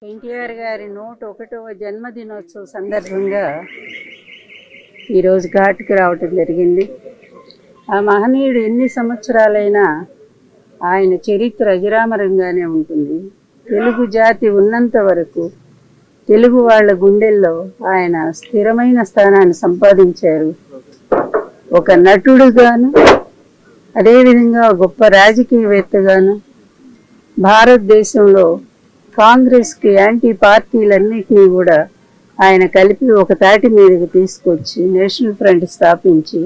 ఎన్టీఆర్ గారి 101వ జన్మదినోత్సవ సందర్భంగా ఈరోజు ఘాట్కి రావటం జరిగింది. ఆ మహనీయుడు ఎన్ని సంవత్సరాలైనా ఆయన చరిత్ర అజరామరంగానే ఉంటుంది. తెలుగు జాతి ఉన్నంత వరకు తెలుగు వాళ్ళ గుండెల్లో ఆయన స్థిరమైన స్థానాన్ని సంపాదించారు. ఒక నటుడుగాను, అదేవిధంగా గొప్ప రాజకీయవేత్తగాను, భారతదేశంలో కాంగ్రెస్కి యాంటీ పార్టీలన్నిటినీ కూడా ఆయన కలిపి ఒక తాటి మీదకి తీసుకొచ్చి నేషనల్ ఫ్రంట్ స్థాపించి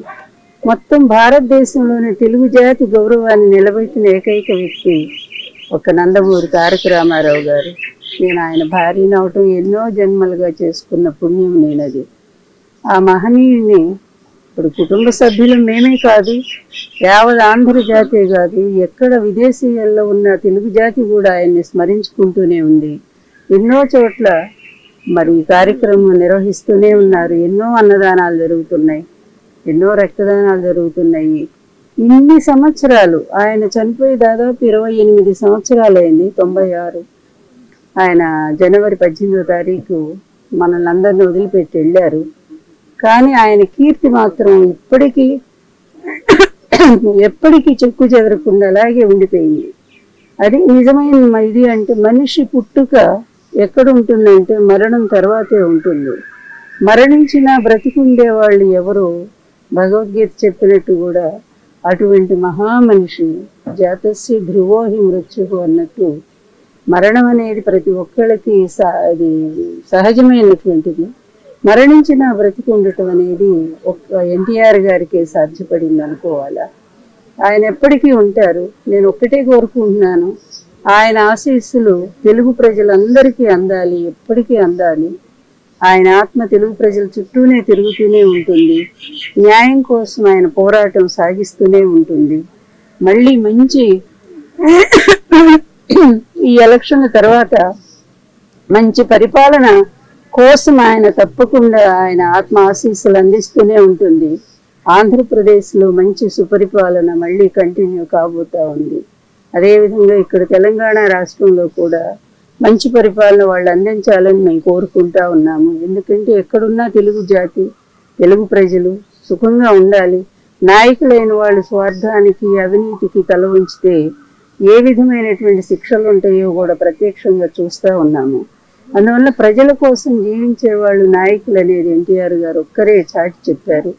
మొత్తం భారతదేశంలోని తెలుగు జాతి గౌరవాన్ని నిలబెట్టిన ఏకైక వ్యక్తి ఒక నందమూరి తారక రామారావు గారు. నేను ఆయన భార్యను అవటం ఎన్నో జన్మలుగా చేసుకున్న పుణ్యం నేనది. ఆ మహనీయుడిని ఇప్పుడు కుటుంబ సభ్యులు మేమే కాదు, యావత్ ఆంధ్ర జాతే కాదు, ఎక్కడ విదేశీయాల్లో ఉన్న తెలుగు జాతి కూడా ఆయన్ని స్మరించుకుంటూనే ఉంది. ఎన్నో చోట్ల మరి ఈ కార్యక్రమం నిర్వహిస్తూనే ఉన్నారు. ఎన్నో అన్నదానాలు జరుగుతున్నాయి, ఎన్నో రక్తదానాలు జరుగుతున్నాయి. ఇన్ని సంవత్సరాలు ఆయన చనిపోయి దాదాపు 28 సంవత్సరాలైంది. 96 ఆయన జనవరి 18వ తారీఖు మనల్ని అందరినీ వదిలిపెట్టి వెళ్ళారు. కానీ ఆయన కీర్తి మాత్రం ఎప్పటికీ చెక్కు చెదరకుండా అలాగే ఉండిపోయింది. అది నిజమైన ఇది. అంటే మనిషి పుట్టుక ఎక్కడ ఉంటుందంటే మరణం తర్వాతే ఉంటుంది. మరణించినా బ్రతికుండే వాళ్ళు ఎవరు, భగవద్గీత చెప్పినట్టు కూడా అటువంటి మహామనిషి జాతస్య ధ్రువోహి మృత్యువు అన్నట్టు మరణం అనేది ప్రతి ఒక్కళ్ళకి అది సహజమైనటువంటిది. మరణించిన బ్రతికి ఉండటం అనేది ఒక ఎన్టీఆర్ గారికి సాధ్యపడింది అనుకోవాలా. ఆయన ఎప్పటికీ ఉంటారు. నేను ఒక్కటే కోరుకుంటున్నాను, ఆయన ఆశీస్సులు తెలుగు ప్రజలందరికీ అందాలి, ఎప్పటికీ అందాలి. ఆయన ఆత్మ తెలుగు ప్రజల చుట్టూనే తిరుగుతూనే ఉంటుంది. న్యాయం కోసం ఆయన పోరాటం సాగిస్తూనే ఉంటుంది. మళ్ళీ మంచి ఈ ఎలక్షన్ తర్వాత మంచి పరిపాలన కోసం ఆయన తప్పకుండా ఆయన ఆత్మ ఆశీస్సులు అందిస్తూనే ఉంటుంది. ఆంధ్రప్రదేశ్లో మంచి సుపరిపాలన మళ్ళీ కంటిన్యూ కాబోతూ ఉంది. అదేవిధంగా ఇక్కడ తెలంగాణ రాష్ట్రంలో కూడా మంచి పరిపాలన వాళ్ళు అందించాలని మేము కోరుకుంటా ఉన్నాము. ఎందుకంటే ఎక్కడున్నా తెలుగు జాతి, తెలుగు ప్రజలు సుఖంగా ఉండాలి. నాయకులైన వాళ్ళు స్వార్థానికి, అవినీతికి తల ఉంచితే ఏ విధమైనటువంటి శిక్షలు ఉంటాయో కూడా ప్రత్యక్షంగా చూస్తూ ఉన్నాము. అందువల్ల ప్రజల కోసం జీవించే వాళ్ళు నాయకులు అనేది ఎన్టీఆర్ గారు ఒక్కరే చాటి చెప్పారు.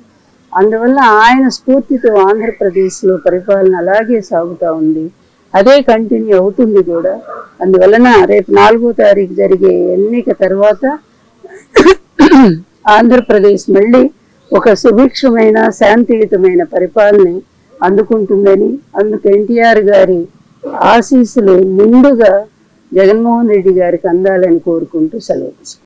అందువల్ల ఆయన స్ఫూర్తితో ఆంధ్రప్రదేశ్లో పరిపాలన అలాగే సాగుతూ ఉంది. అదే కంటిన్యూ అవుతుంది కూడా. అందువలన రేపు 4వ తారీఖు జరిగే ఎన్నిక తర్వాత ఆంధ్రప్రదేశ్ మళ్ళీ ఒక సుభిక్షమైన శాంతియుతమైన పరిపాలన అందుకుంటుందని, అందుకు ఎన్టీఆర్ గారి ఆశీస్సులు ముందుగా జగన్మోహన్ రెడ్డి గారికి అందాలని కోరుకుంటూ సెలవు.